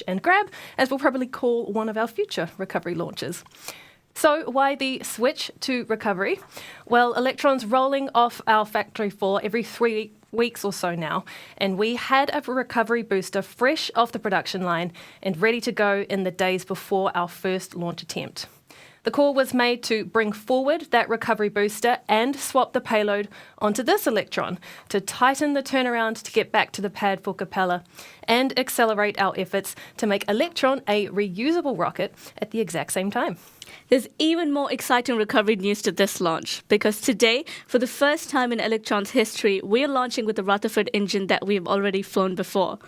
and grab, as we'll probably call one of our future recovery launches. So why the switch to recovery? Well, Electron's rolling off our factory floor every 3 weeks or so now, and we had a recovery booster fresh off the production line and ready to go in the days before our first launch attempt. The call was made to bring forward that recovery booster and swap the payload onto this Electron to tighten the turnaround to get back to the pad for Capella and accelerate our efforts to make Electron a reusable rocket at the exact same time. There's even more exciting recovery news to this launch, because today, for the first time in Electron's history, we're launching with a Rutherford engine that we've already flown before.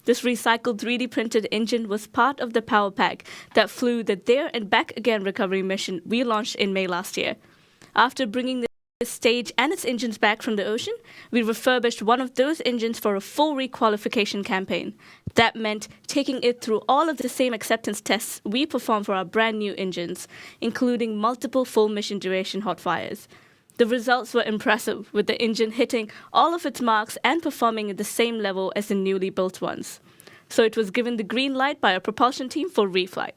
This recycled 3D printed engine was part of the power pack that flew the There and Back Again recovery mission we launched in May last year. After bringing the stage and its engines back from the ocean, we refurbished one of those engines for a full requalification campaign. That meant taking it through all of the same acceptance tests we performed for our brand new engines, including multiple full mission duration hot fires. The results were impressive, with the engine hitting all of its marks and performing at the same level as the newly built ones. So it was given the green light by our propulsion team for reflight.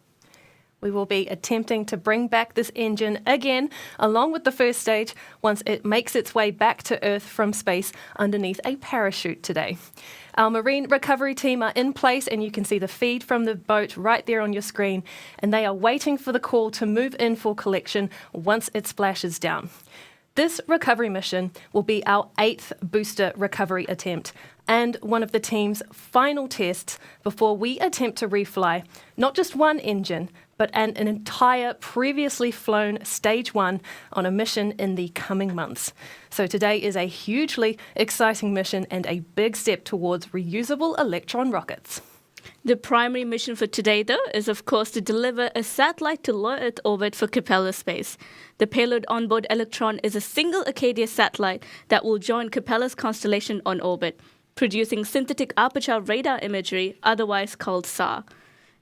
We will be attempting to bring back this engine again, along with the first stage, once it makes its way back to Earth from space underneath a parachute today. Our marine recovery team are in place, and you can see the feed from the boat right there on your screen, and they are waiting for the call to move in for collection once it splashes down. This recovery mission will be our 8th booster recovery attempt and one of the team's final tests before we attempt to refly not just one engine, but an entire previously flown Stage 1 on a mission in the coming months. So today is a hugely exciting mission and a big step towards reusable Electron rockets. The primary mission for today, though, is of course to deliver a satellite to low Earth orbit for Capella space. The payload onboard Electron is a single Acadia satellite that will join Capella's constellation on orbit, producing synthetic aperture radar imagery, otherwise called SAR.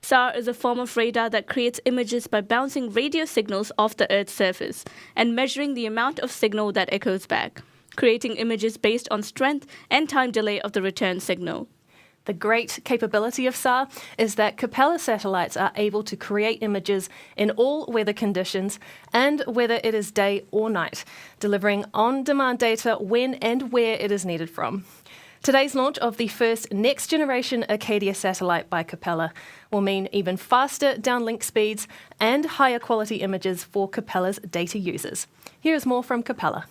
SAR is a form of radar that creates images by bouncing radio signals off the Earth's surface and measuring the amount of signal that echoes back, creating images based on strength and time delay of the return signal. The great capability of SAR is that Capella satellites are able to create images in all weather conditions and whether it is day or night, delivering on-demand data when and where it is needed from. Today's launch of the first next-generation Acadia satellite by Capella will mean even faster downlink speeds and higher quality images for Capella's data users. Here is more from Capella.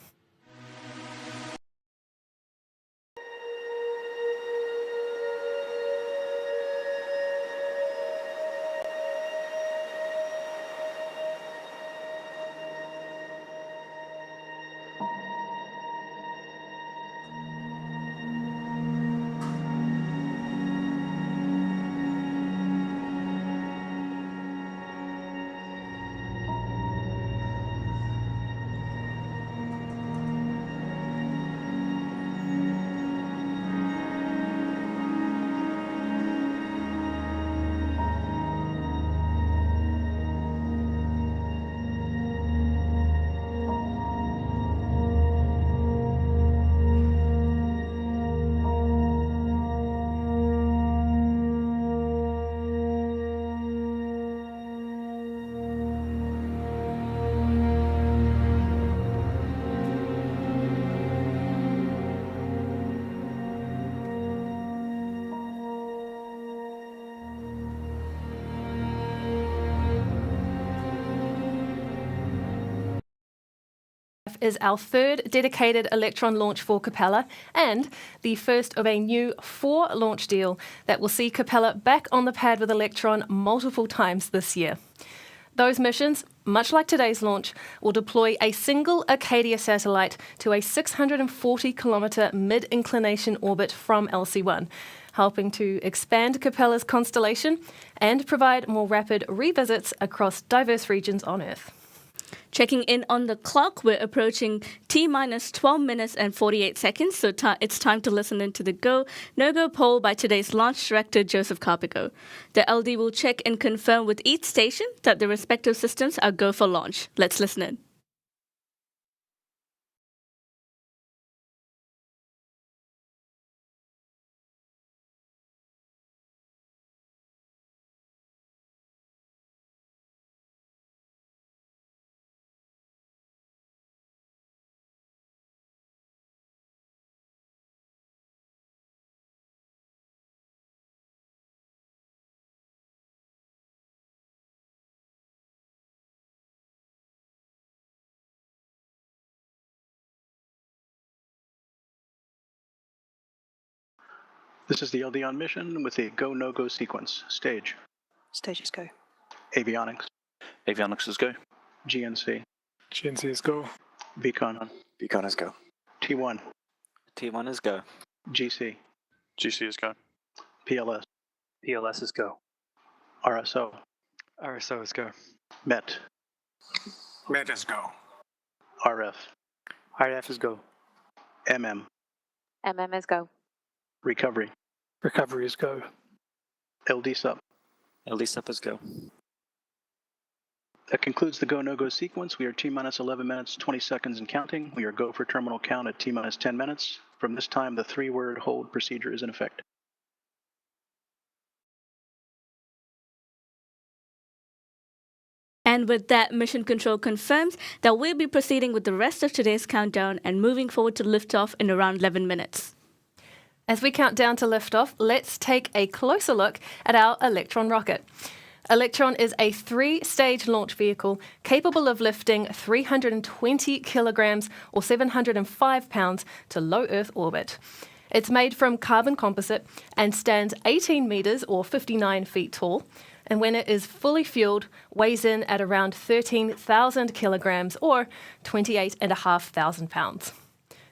Is our third dedicated Electron launch for Capella and the first of a new 4-launch deal that will see Capella back on the pad with Electron multiple times this year. Those missions, much like today's launch, will deploy a single Acadia satellite to a 640-kilometre mid-inclination orbit from LC1, helping to expand Capella's constellation and provide more rapid revisits across diverse regions on Earth. Checking in on the clock, we're approaching T-minus 12 minutes and 48 seconds, so it's time to listen in to the go, no-go poll by today's launch director, Joseph Carpico. The LD will check and confirm with each station that the respective systems are go for launch. Let's listen in. This is the LD on mission with a go, no-go sequence. Stage. Stages go. Avionics. Avionics is go. GNC. GNC is go. Beacon. Beacon is go. T1. T1 is go. GC. GC is go. PLS. PLS is go. RSO. RSO is go. MET. Met is go. RF. RF is go. MM. MM is go. Recovery. Recovery is go. LD sub. LD sub is go. That concludes the go, no-go sequence. We are T-minus 11 minutes, 20 seconds and counting. We are go for terminal count at T-minus 10 minutes. From this time, the 3-word hold procedure is in effect. And with that, Mission Control confirms that we'll be proceeding with the rest of today's countdown and moving forward to liftoff in around 11 minutes. As we count down to liftoff, let's take a closer look at our Electron rocket. Electron is a 3-stage launch vehicle capable of lifting 320 kilograms or 705 pounds to low Earth orbit. It's made from carbon composite and stands 18 meters or 59 feet tall. And when it is fully fueled, weighs in at around 13,000 kilograms or 28,500 pounds.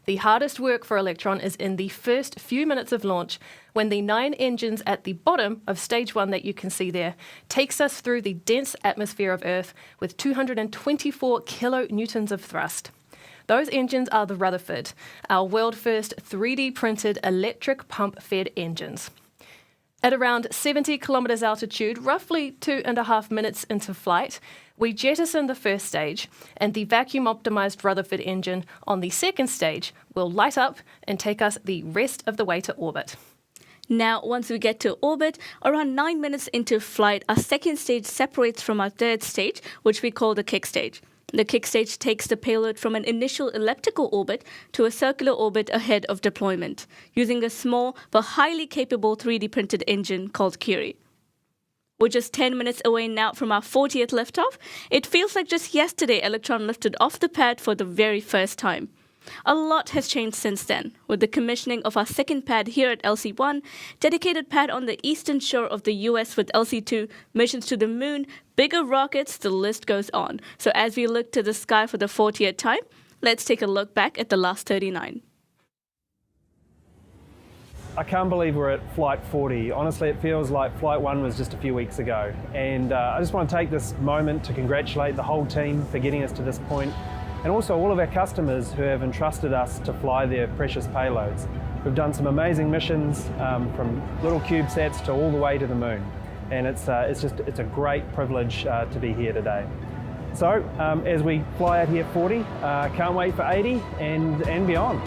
The hardest work for Electron is in the first few minutes of launch, when the 9 engines at the bottom of stage 1 that you can see there takes us through the dense atmosphere of Earth with 224 kilonewtons of thrust. Those engines are the Rutherford, our world-first 3D printed electric pump-fed engines. At around 70 kilometers altitude, roughly 2.5 minutes into flight, we jettison the first stage, and the vacuum-optimized Rutherford engine on the second stage will light up and take us the rest of the way to orbit. Now, once we get to orbit, around 9 minutes into flight, our second stage separates from our third stage, which we call the kick stage. The kick stage takes the payload from an initial elliptical orbit to a circular orbit ahead of deployment, using a small but highly capable 3D printed engine called Curie. We're just 10 minutes away now from our 40th liftoff. It feels like just yesterday Electron lifted off the pad for the very first time. A lot has changed since then, with the commissioning of our second pad here at LC-1, dedicated pad on the eastern shore of the US with LC-2, missions to the moon, bigger rockets, the list goes on. So as we look to the sky for the 40th time, let's take a look back at the last 39. I can't believe we're at Flight 40. Honestly, it feels like Flight 1 was just a few weeks ago. And I just want to take this moment to congratulate the whole team for getting us to this point, and also all of our customers who have entrusted us to fly their precious payloads. We've done some amazing missions from little CubeSats to all the way to the moon. And it's a great privilege to be here today. So as we fly out here 40, can't wait for 80 and beyond.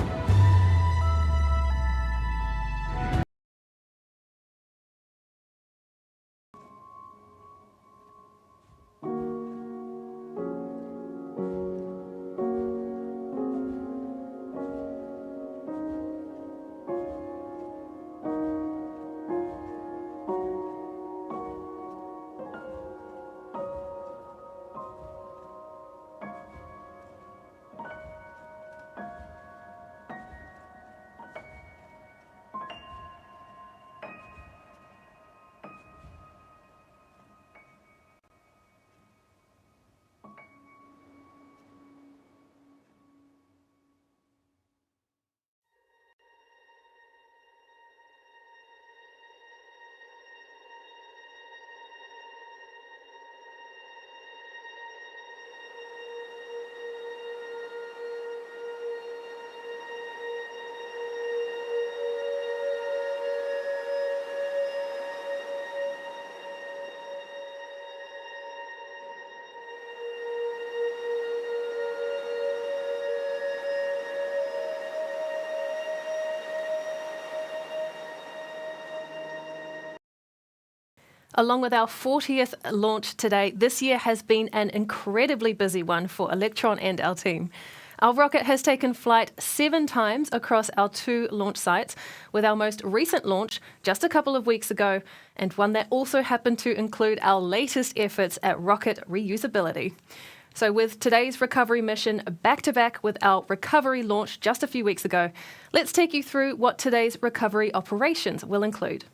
Along with our 40th launch today, this year has been an incredibly busy one for Electron and our team. Our rocket has taken flight 7 times across our 2 launch sites, with our most recent launch just a couple of weeks ago, and one that also happened to include our latest efforts at rocket reusability. So with today's recovery mission back-to-back with our recovery launch just a few weeks ago, let's take you through what today's recovery operations will include.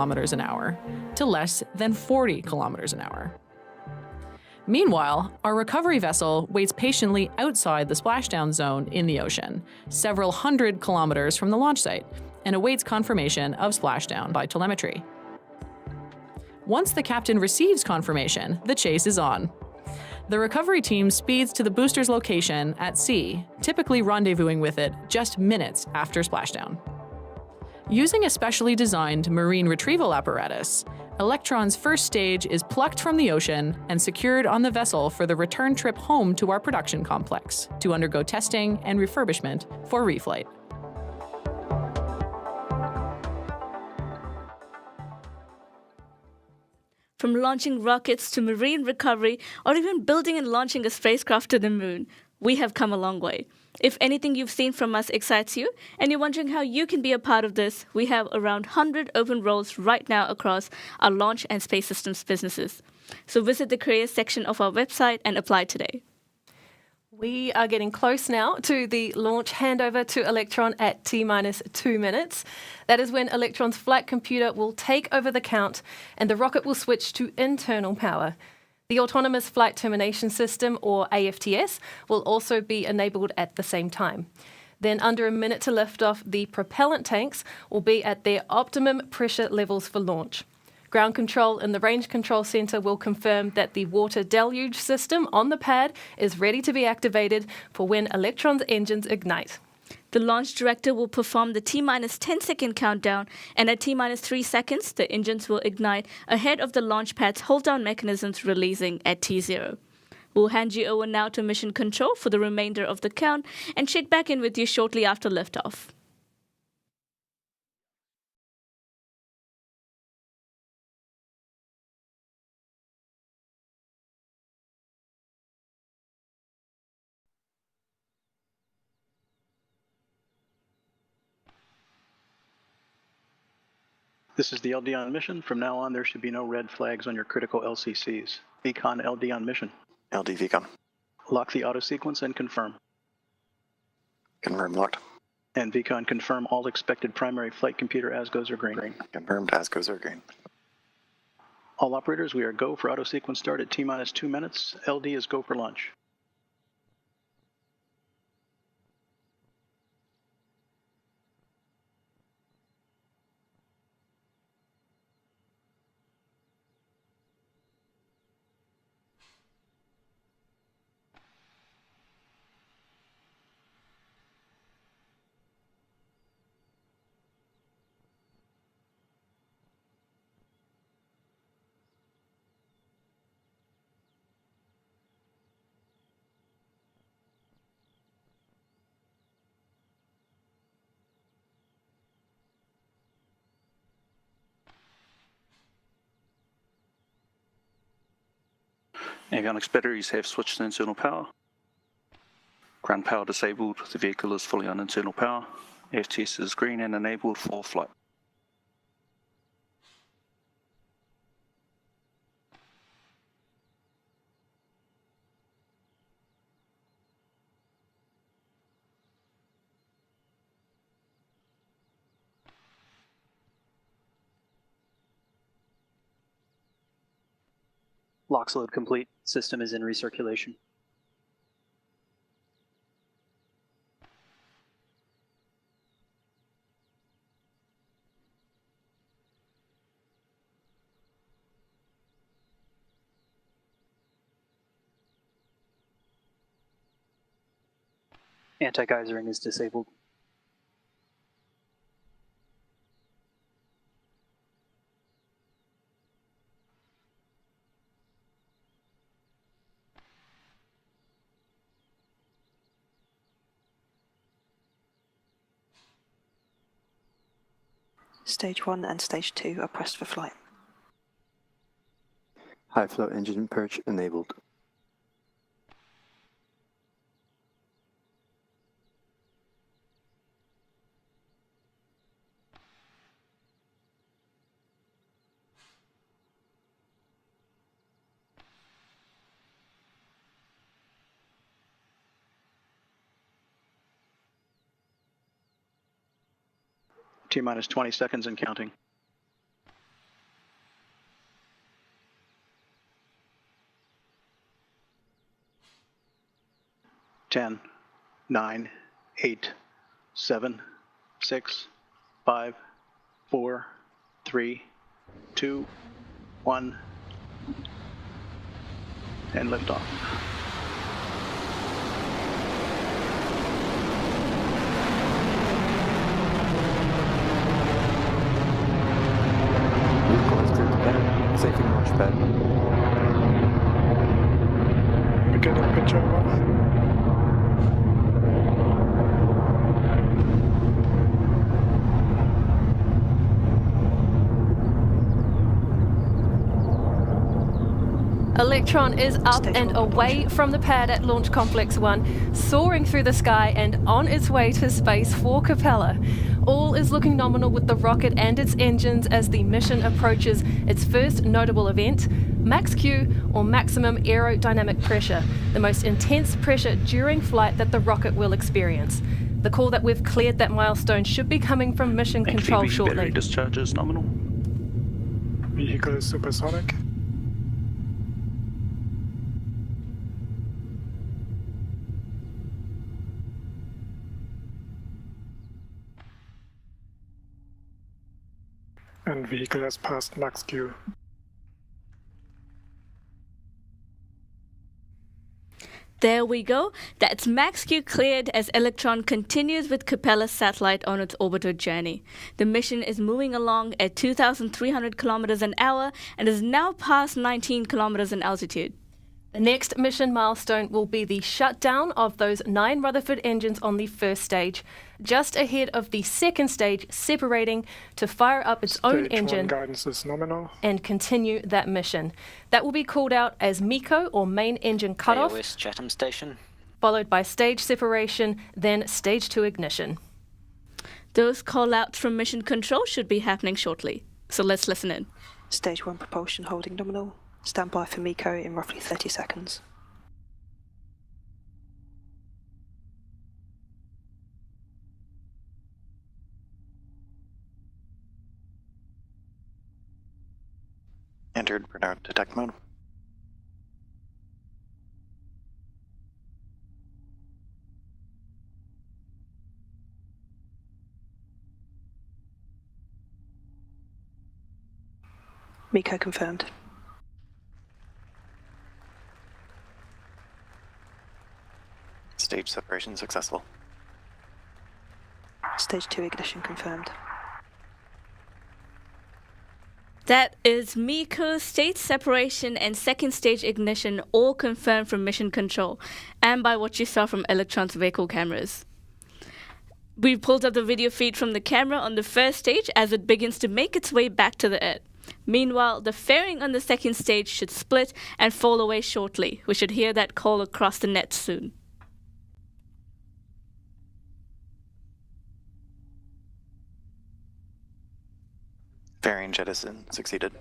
kilometers an hour to less than 40 kilometers an hour. Meanwhile, our recovery vessel waits patiently outside the splashdown zone in the ocean, several hundred kilometers from the launch site, and awaits confirmation of splashdown by telemetry. Once the captain receives confirmation, the chase is on. The recovery team speeds to the booster's location at sea, typically rendezvousing with it just minutes after splashdown. Using a specially designed marine retrieval apparatus, Electron's first stage is plucked from the ocean and secured on the vessel for the return trip home to our production complex to undergo testing and refurbishment for reflight. From launching rockets to marine recovery, or even building and launching a spacecraft to the moon, we have come a long way. If anything you've seen from us excites you, and you're wondering how you can be a part of this, we have around 100 open roles right now across our launch and space systems businesses. So visit the careers section of our website and apply today. We are getting close now to the launch handover to Electron at T-minus 2 minutes. That is when Electron's flight computer will take over the count and the rocket will switch to internal power. The Autonomous Flight Termination System, or AFTS, will also be enabled at the same time. Then, under a minute to liftoff, the propellant tanks will be at their optimum pressure levels for launch. Ground control in the Range Control Center will confirm that the water deluge system on the pad is ready to be activated for when Electron's engines ignite. The launch director will perform the T-minus 10-second countdown, and at T-minus 3 seconds, the engines will ignite ahead of the launch pad's hold-down mechanisms releasing at T0. We'll hand you over now to Mission Control for the remainder of the count and check back in with you shortly after liftoff. This is the LD on mission. From now on, there should be no red flags on your critical LCCs. VCON LD on mission. LD VCON. Lock the auto sequence and confirm. Confirm locked. And VCON confirm all expected primary flight computer ASGOs are green. Confirmed ASGOs are green. All operators, we are go for auto sequence start at T-minus 2 minutes. LD is go for launch. Avionics batteries have switched to internal power. Ground power disabled. The vehicle is fully on internal power. FTS is green and enabled for flight. LOX load complete. System is in recirculation. Anti-geysering is disabled. Stage 1 and Stage 2 are pressed for flight. High flow engine purge enabled. T-minus 20 seconds and counting. Ten, 9, 8, 7, 6, 5, 4, 3, 2, 1, and liftoff. Safety launch pad. Beginning pitch over. Electron is up Stage and 1 away propulsion. from the pad at Launch Complex 1, soaring through the sky and on its way to space for Capella. All is looking nominal with the rocket and its engines as the mission approaches its first notable event, Max Q, or maximum aerodynamic pressure, the most intense pressure during flight that the rocket will experience. The call that we've cleared that milestone should be coming from mission control HVV battery shortly. discharge is nominal. Vehicle is supersonic. And vehicle has passed max Q. There we go. That's Max Q cleared as Electron continues with Capella's satellite on its orbital journey. The mission is moving along at 2,300 kilometers an hour and is now past 19 kilometers in altitude. The next mission milestone will be the shutdown of those 9 Rutherford engines on the first stage, just ahead of the second stage separating to fire up its own Stage 1 engine guidance is nominal. and continue that mission. That will be called out as MECO, or main engine cutoff, AOS Chatham Station. followed by stage separation, then stage 2 ignition. Those call-outs from mission control should be happening shortly. So let's listen in. Stage 1 propulsion holding nominal. Stand by for MECO in roughly 30 seconds. Entered burnout detect mode. MECO confirmed. Stage separation successful. Stage 2 ignition confirmed. That is MECO, stage separation, and second stage ignition all confirmed from mission control and by what you saw from Electron's vehicle cameras. We pulled up the video feed from the camera on the first stage as it begins to make its way back to the Earth. Meanwhile, the fairing on the second stage should split and fall away shortly. We should hear that call across the net soon. Fairing jettison succeeded.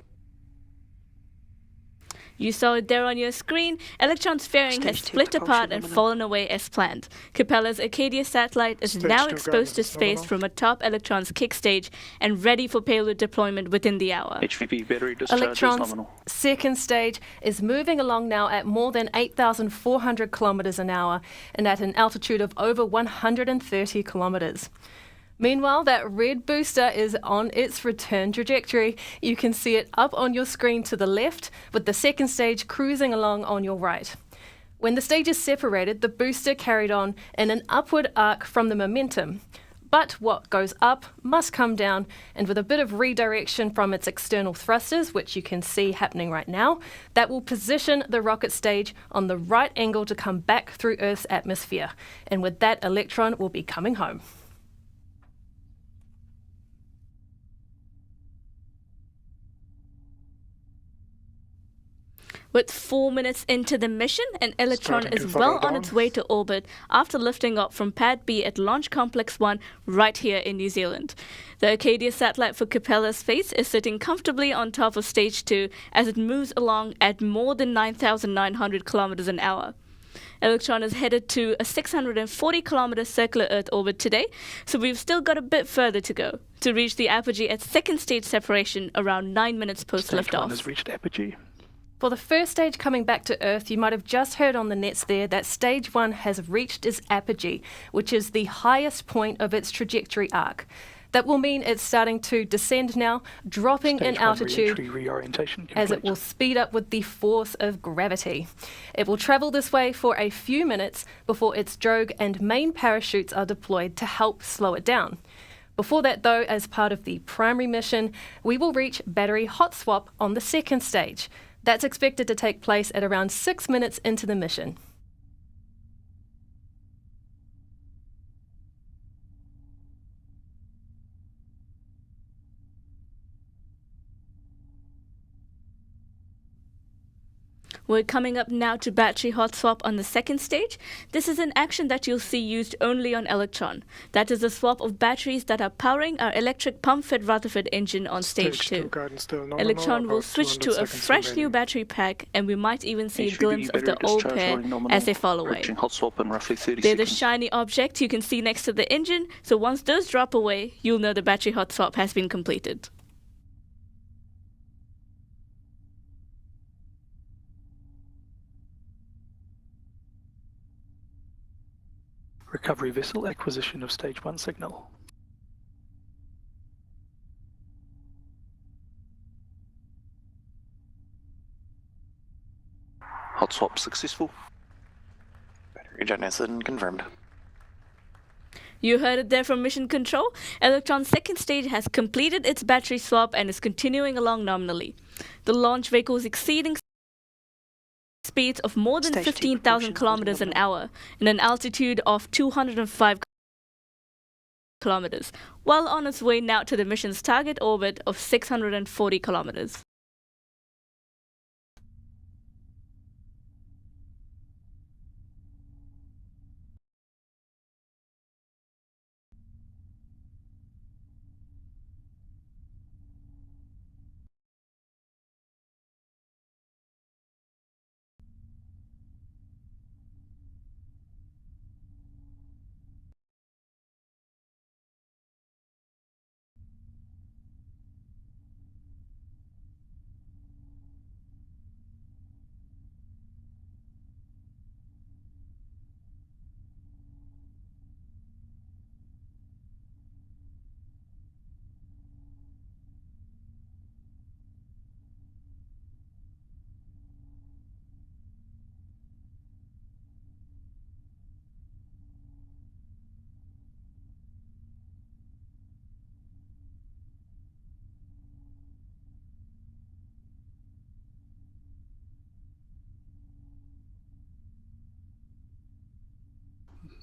You saw it there on your screen. Electron's fairing has Stage 2 split propulsion apart and nominal. fallen away as planned. Capella's Acadia satellite is Stage now 2 exposed to guidance space nominal. from atop Electron's kick stage and ready for payload deployment within the hour. HVP battery discharge is Electron's nominal. second stage is moving along now at more than 8,400 kilometers an hour and at an altitude of over 130 kilometers. Meanwhile, that red booster is on its return trajectory. You can see it up on your screen to the left, with the second stage cruising along on your right. When the stages separated, the booster carried on in an upward arc from the momentum. But what goes up must come down, and with a bit of redirection from its external thrusters, which you can see happening right now, that will position the rocket stage on the right angle to come back through Earth's atmosphere. And with that, Electron will be coming home. With 4 minutes into the mission, an Electron Starting to is well throttle on down. its way to orbit after lifting off from Pad B at Launch Complex 1 right here in New Zealand. The Acadia satellite for Capella Space is sitting comfortably on top of Stage 2 as it moves along at more than 9,900 kilometers an hour. Electron is headed to a 640 kilometer circular Earth orbit today, so we've still got a bit further to go to reach the apogee at second stage separation around 9 minutes post Stage 1 liftoff. has reached apogee. For the first stage coming back to Earth, you might have just heard on the nets there that Stage 1 has reached its apogee, which is the highest point of its trajectory arc. That will mean it's starting to descend now, dropping Stage in 1 altitude re-entry reorientation as it complete. will speed up with the force of gravity. It will travel this way for a few minutes before its drogue and main parachutes are deployed to help slow it down. Before that, though, as part of the primary mission, we will reach battery hot swap on the second stage. That's expected to take place at around 6 minutes into the mission. We're coming up now to battery hot swap on the second stage. This is an action that you'll see used only on Electron. That is a swap of batteries that are powering our electric pump-fed Rutherford engine on Stage 2. Guidance still nominal, Electron will about switch 200 to a seconds fresh new remaining. battery pack, and we might even see a HVP glimpse of the battery old discharge pair loading nominal. as they fall away. Approaching hot swap in roughly 30 They're the seconds. shiny object you can see next to the engine, so once those drop away, you'll know the battery hot swap has been completed. Recovery vessel acquisition of Stage 1 signal. Hot swap successful. Battery jettison confirmed. You heard it there from Mission Control. Electron's second stage has completed its battery swap and is continuing along nominally. The launch vehicle is exceeding speeds of more than Stage 2 15,000 propulsion kilometers an holding hour in an altitude of 205 kilometers, while on its way now to the mission's target orbit of 640 kilometers.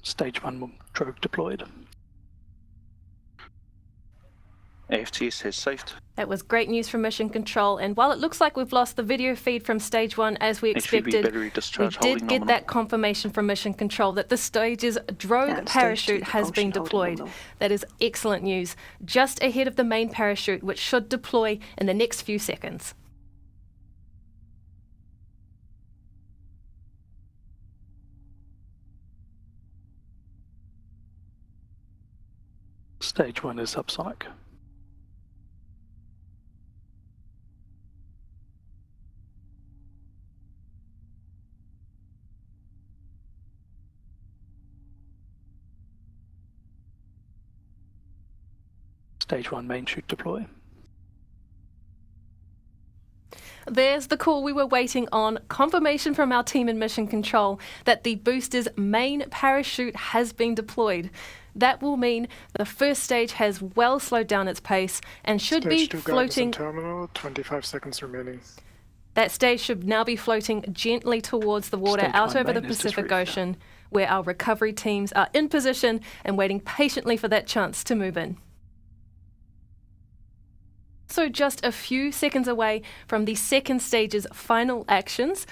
Stage 1 drogue deployed. AFTS has safed. That was great news from Mission Control, and while it looks like we've lost the video feed from Stage 1 as we HVB expected, battery we discharge did holding get nominal. that confirmation from Mission Control that the stage's drogue And parachute Stage 2 has been propulsion holding deployed. nominal. That is excellent news, just ahead of the main parachute, which should deploy in the next few seconds. Stage 1 is subsonic. Stage 1 main chute deploy. There's the call we were waiting on, confirmation from our team in Mission Control that the booster's main parachute has been deployed. That will mean the first stage has well slowed down its pace and should Stage 2 be guidance floating. in terminal, 25 seconds remaining. That stage should now be floating gently towards the water Stage out 1 over the main is Pacific disreef. Ocean, where our recovery teams are in position and waiting patiently for that chance to move in. So just a few seconds away from the second stage's final actions.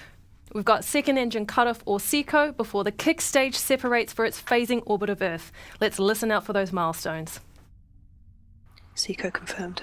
We've got second engine cutoff or SECO before the kick stage separates for its phasing orbit of Earth. Let's listen out for those milestones. SECO confirmed.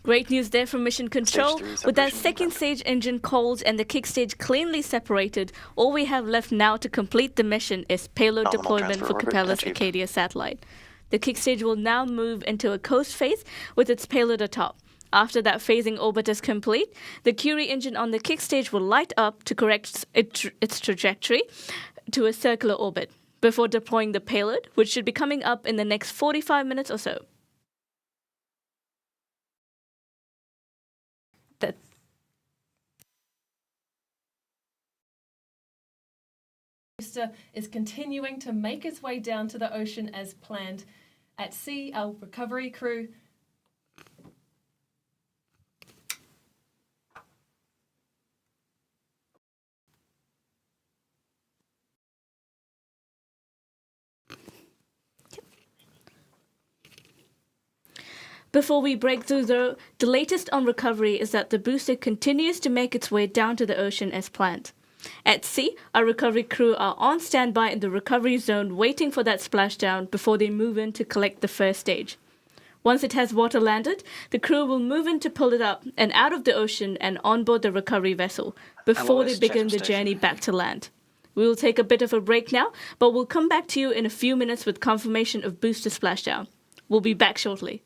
Great news there from Mission Control. 3 With that separation second confirmed. stage engine cold and the kick stage cleanly separated, all we have left now to complete the mission is payload Nominal deployment transfer for orbit Capella's achieved. Acadia satellite. The kick stage will now move into a coast phase with its payload atop. After that phasing orbit is complete, the Curie engine on the kick stage will light up to correct its trajectory to a circular orbit before deploying the payload, which should be coming up in the next 45 minutes or so. That booster is continuing to make its way down to the ocean as planned. At sea, our recovery crew Before we break through, though, the latest on recovery is that the booster continues to make its way down to the ocean as planned. At sea, our recovery crew are on standby in the recovery zone waiting for that splashdown before they move in to collect the first stage. Once it has water landed, the crew will move in to pull it up and out of the ocean and onboard the recovery vessel before they LOS begin the check-in station. journey back to land. We will take a bit of a break now, but we'll come back to you in a few minutes with confirmation of booster splashdown. We'll be back shortly.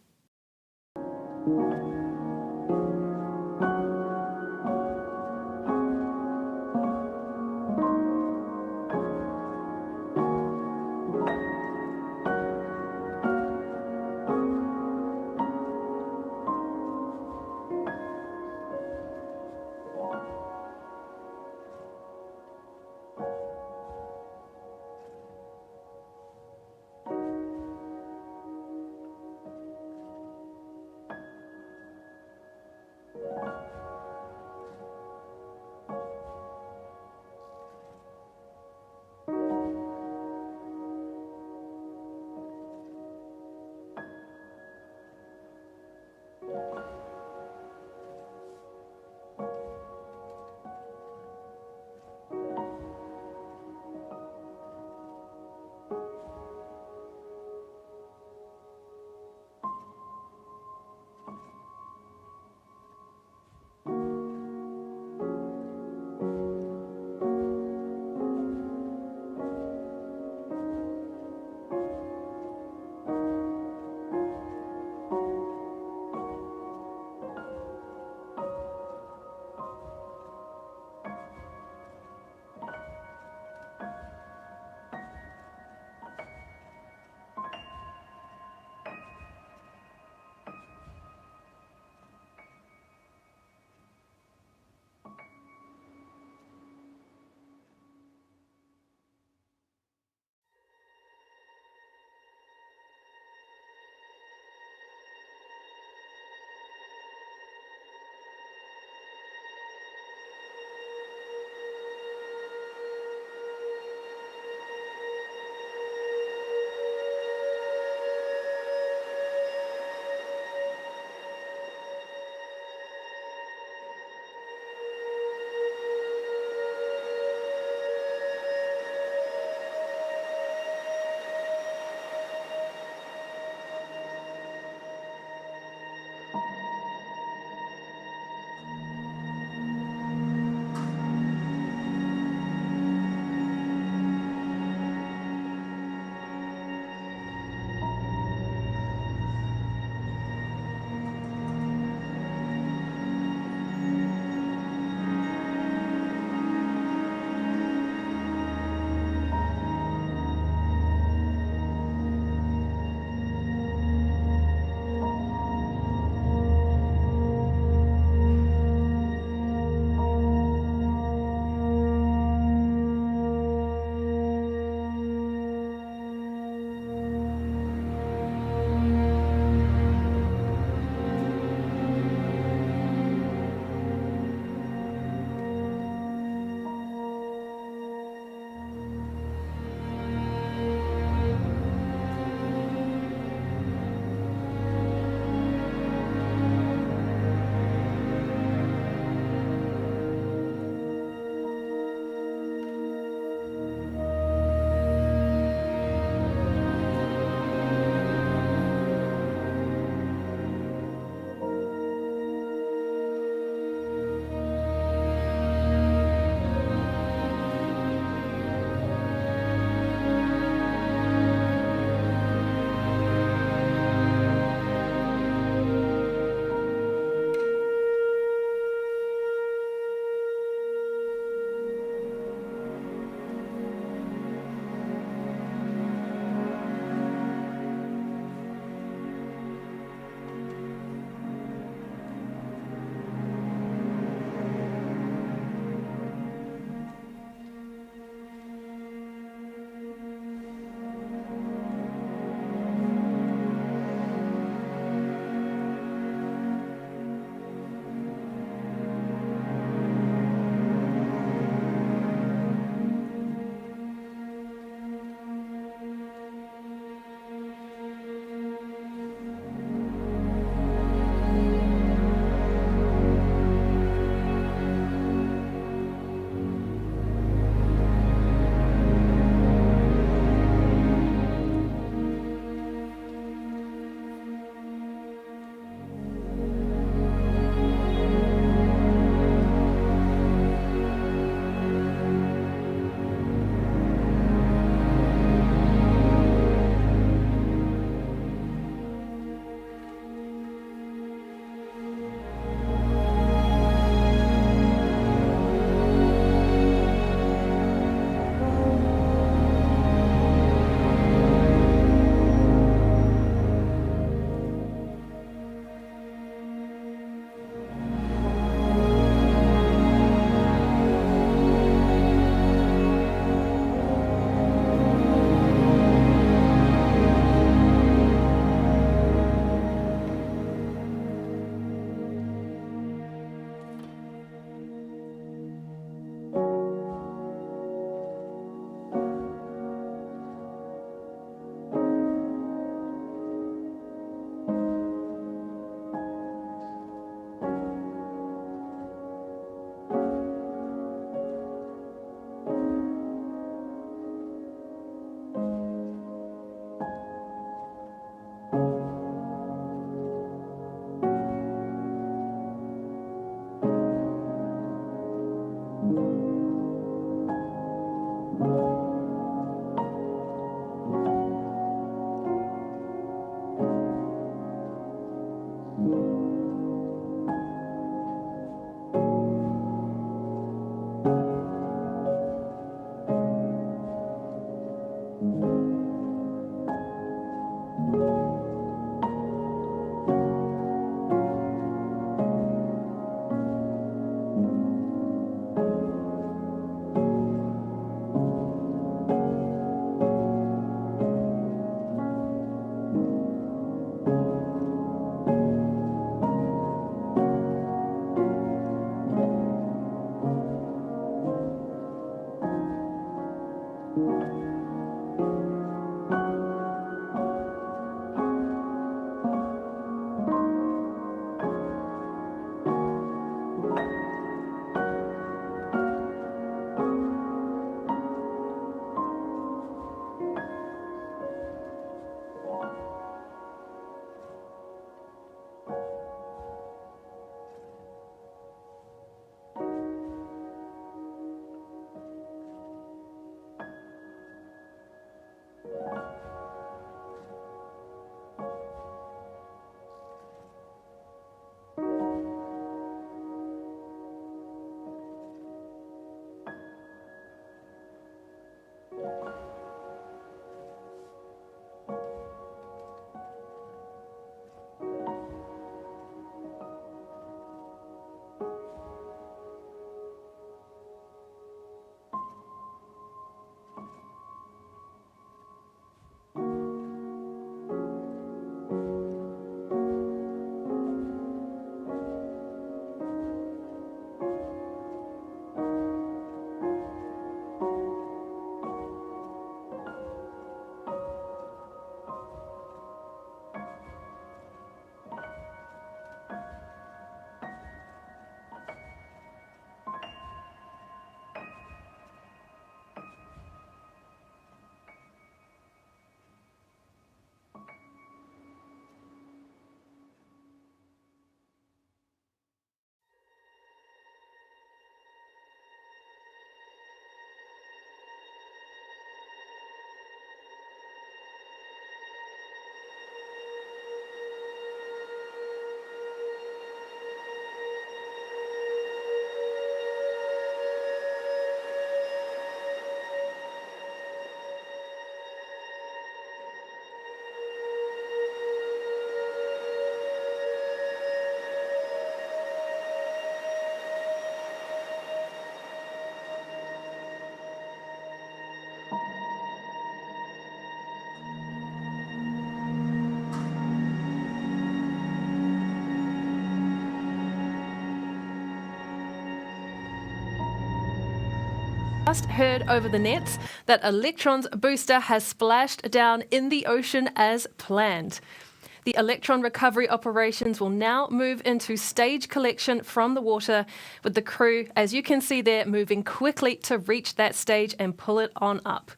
Just heard over the nets that Electron's booster has splashed down in the ocean as planned. The Electron recovery operations will now move into stage collection from the water, with the crew, as you can see there, moving quickly to reach that stage and pull it on up.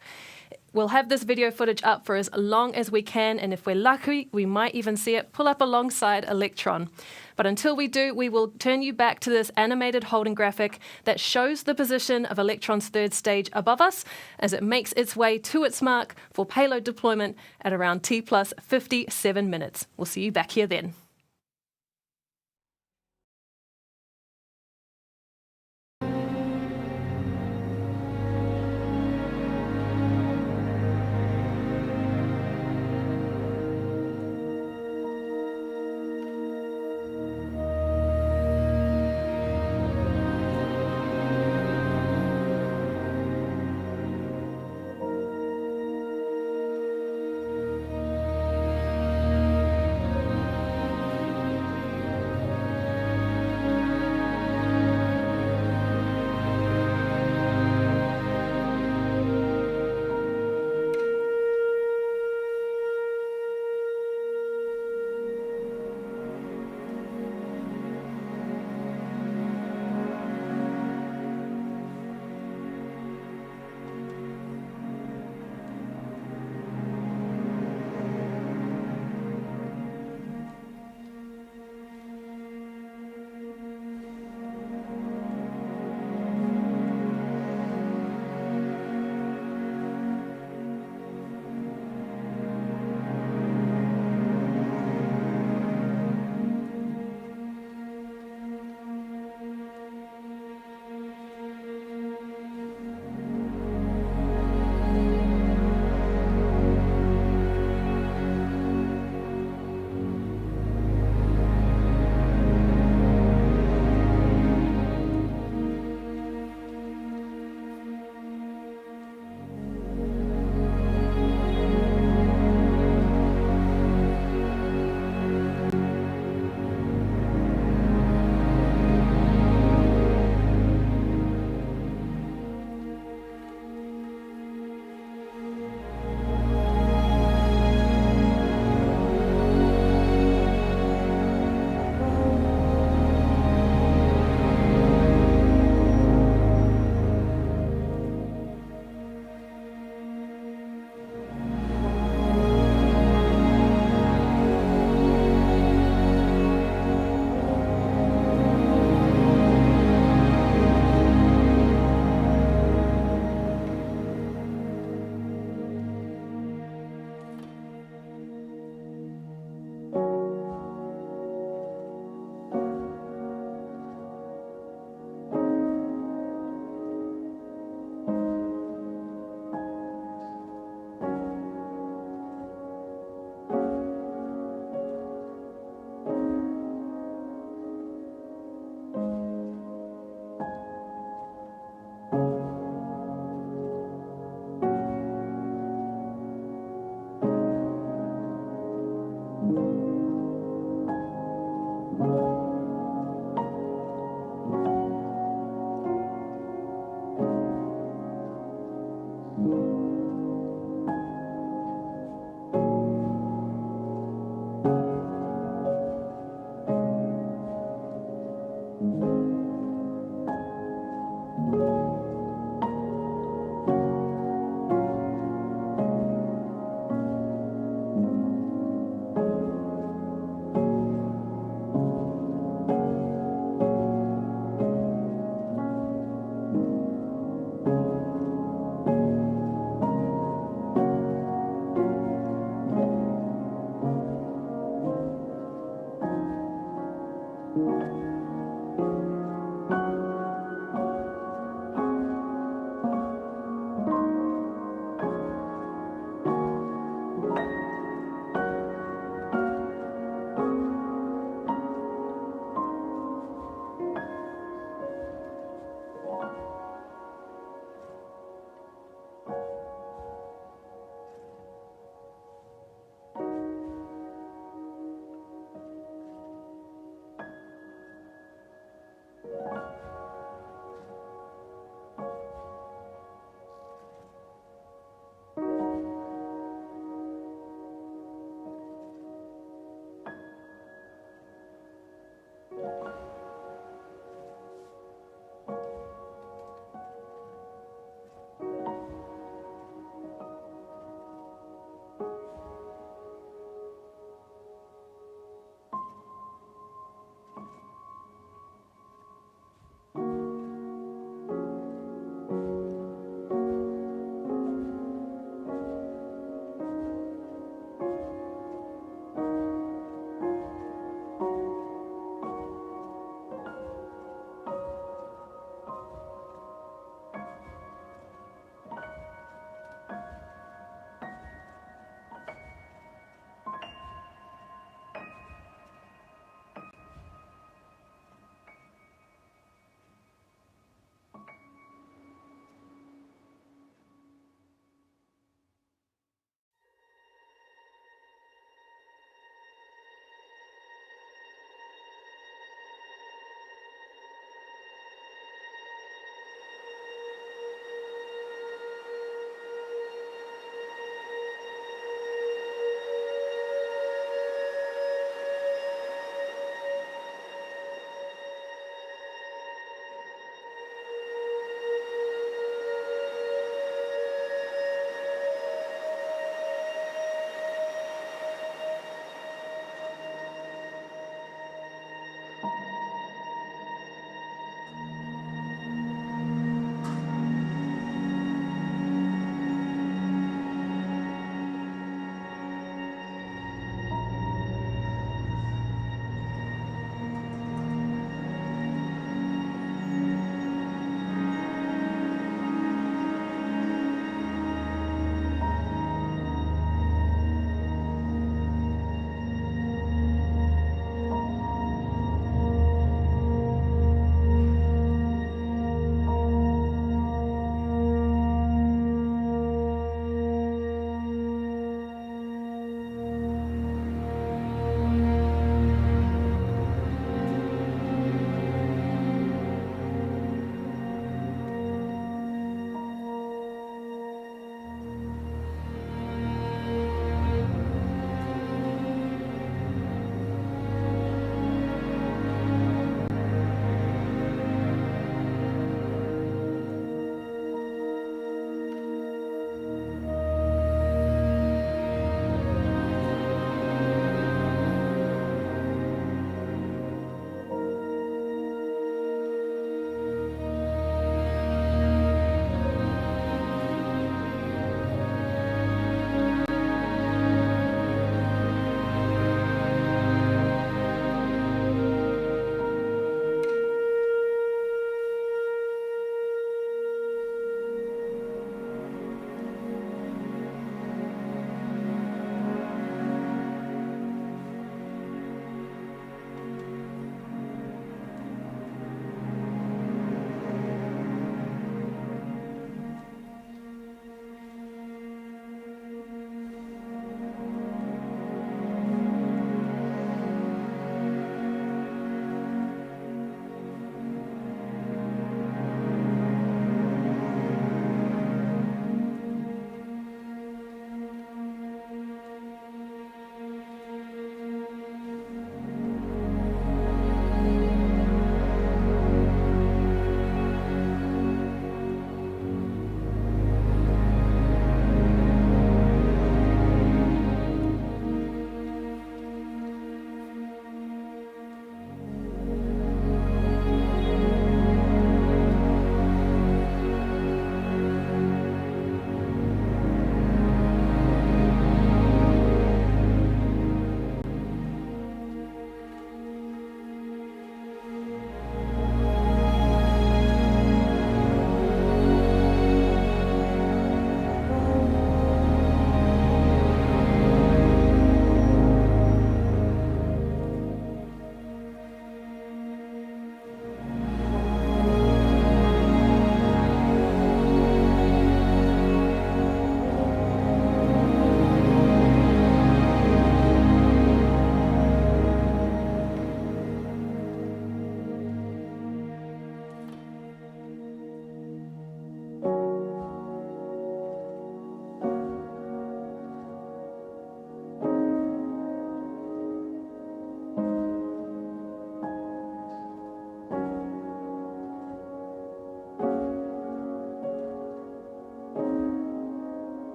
We'll have this video footage up for as long as we can, and if we're lucky, we might even see it pull up alongside Electron. But until we do, we will turn you back to this animated holding graphic that shows the position of Electron's third stage above us as it makes its way to its mark for payload deployment at around T plus 57 minutes. We'll see you back here then.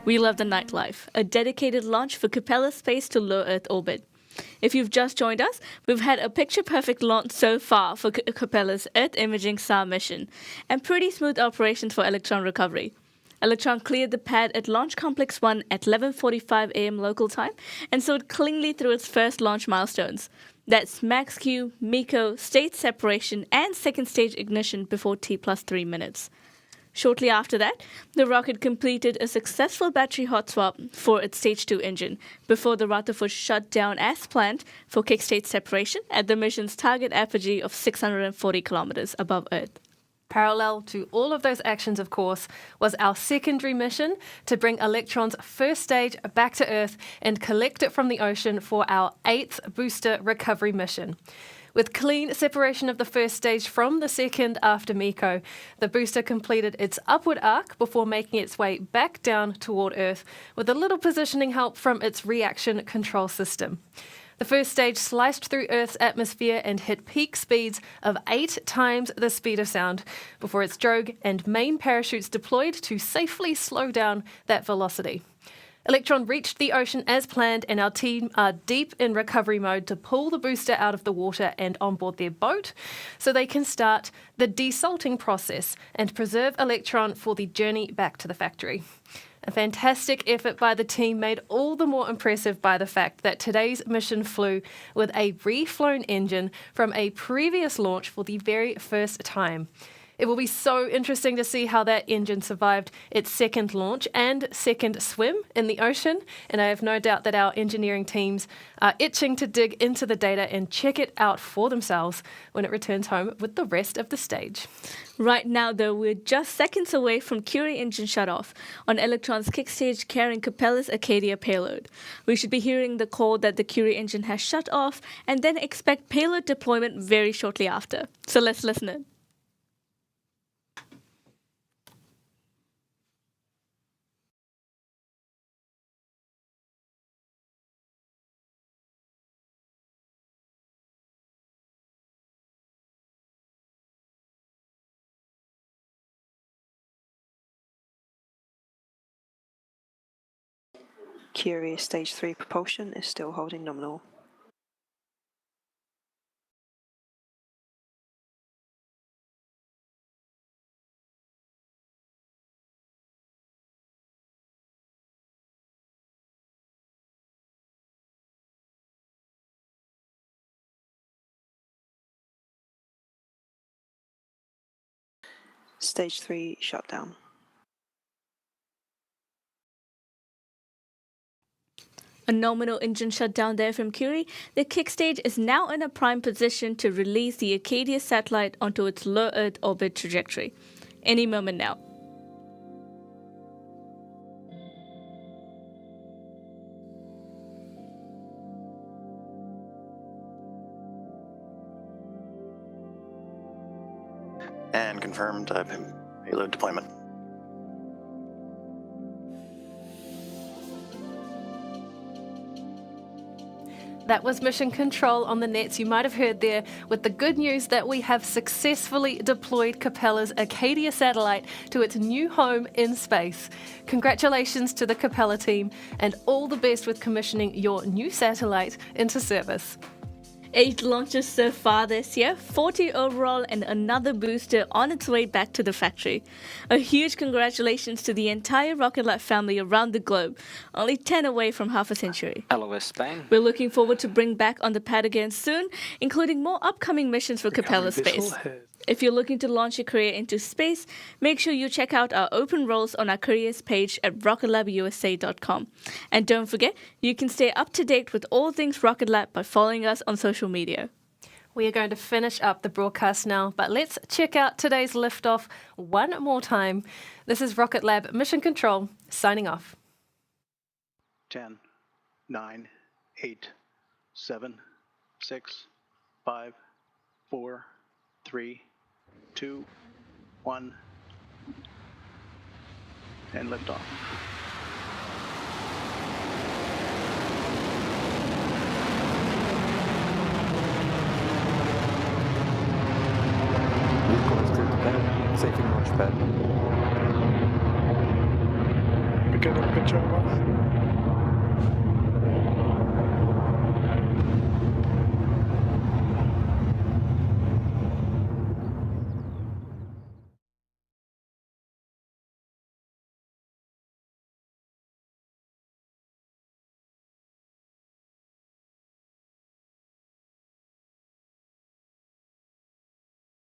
We Love the Nightlife, a dedicated launch for Capella's space to low Earth orbit. If you've just joined us, we've had a picture-perfect launch so far for Capella's Earth Imaging SAR mission, and pretty smooth operations for Electron recovery. Electron cleared the pad at Launch Complex 1 at 11:45 a.m. local time, and soared cleanly through its first launch milestones. That's max Q, MECO, state separation, and second stage ignition before T+3 minutes. Shortly after that, the rocket completed a successful battery hot swap for its Stage 2 engine before the Rutherford shut down as planned for kick-stage separation at the mission's target apogee of 640 kilometers above Earth. Parallel to all of those actions, of course, was our secondary mission to bring Electron's first stage back to Earth and collect it from the ocean for our 8th booster recovery mission. With clean separation of the first stage from the second after MECO, the booster completed its upward arc before making its way back down toward Earth with a little positioning help from its reaction control system. The first stage sliced through Earth's atmosphere and hit peak speeds of 8 times the speed of sound before its drogue and main parachutes deployed to safely slow down that velocity. Electron reached the ocean as planned, and our team are deep in recovery mode to pull the booster out of the water and onboard their boat so they can start the desalting process and preserve Electron for the journey back to the factory. A fantastic effort by the team made all the more impressive by the fact that today's mission flew with a reflown engine from a previous launch for the very first time. It will be so interesting to see how that engine survived its second launch and second swim in the ocean, and I have no doubt that our engineering teams are itching to dig into the data and check it out for themselves when it returns home with the rest of the stage. Right now, though, we're just seconds away from Curie engine shutoff on Electron's kick stage carrying Capella's Acadia payload. We should be hearing the call that the Curie engine has shut off and then expect payload deployment very shortly after. So let's listen in. Curie stage 3 propulsion is still holding nominal. Stage 3 shutdown. A nominal engine shutdown there from Curie. The kick stage is now in a prime position to release the Acadia satellite onto its low Earth orbit trajectory. Any moment now. And confirmed payload deployment. That was Mission Control on the nets. You might have heard there with the good news that we have successfully deployed Capella's Acadia satellite to its new home in space. Congratulations to the Capella team and all the best with commissioning your new satellite into service. 8 launches so far this year, 40 overall, and another booster on its way back to the factory. A huge congratulations to the entire RocketLab family around the globe, only 10 away from half a century. LOS Spain. We're looking forward to bring back on the pad again soon, including more upcoming missions for Capella Space. If you're looking to launch your career into space, make sure you check out our open roles on our careers page at rocketlabusa.com. And don't forget, you can stay up to date with all things Rocket Lab by following us on social media. We are going to finish up the broadcast now, but let's check out today's liftoff one more time. This is Rocket Lab Mission Control signing off. 10, 9, 8, 7, 6, 5, 4, 3, 2, 1, and liftoff. Vehicle is cleared to bed. Safe in launch pad. Beginning pitch over.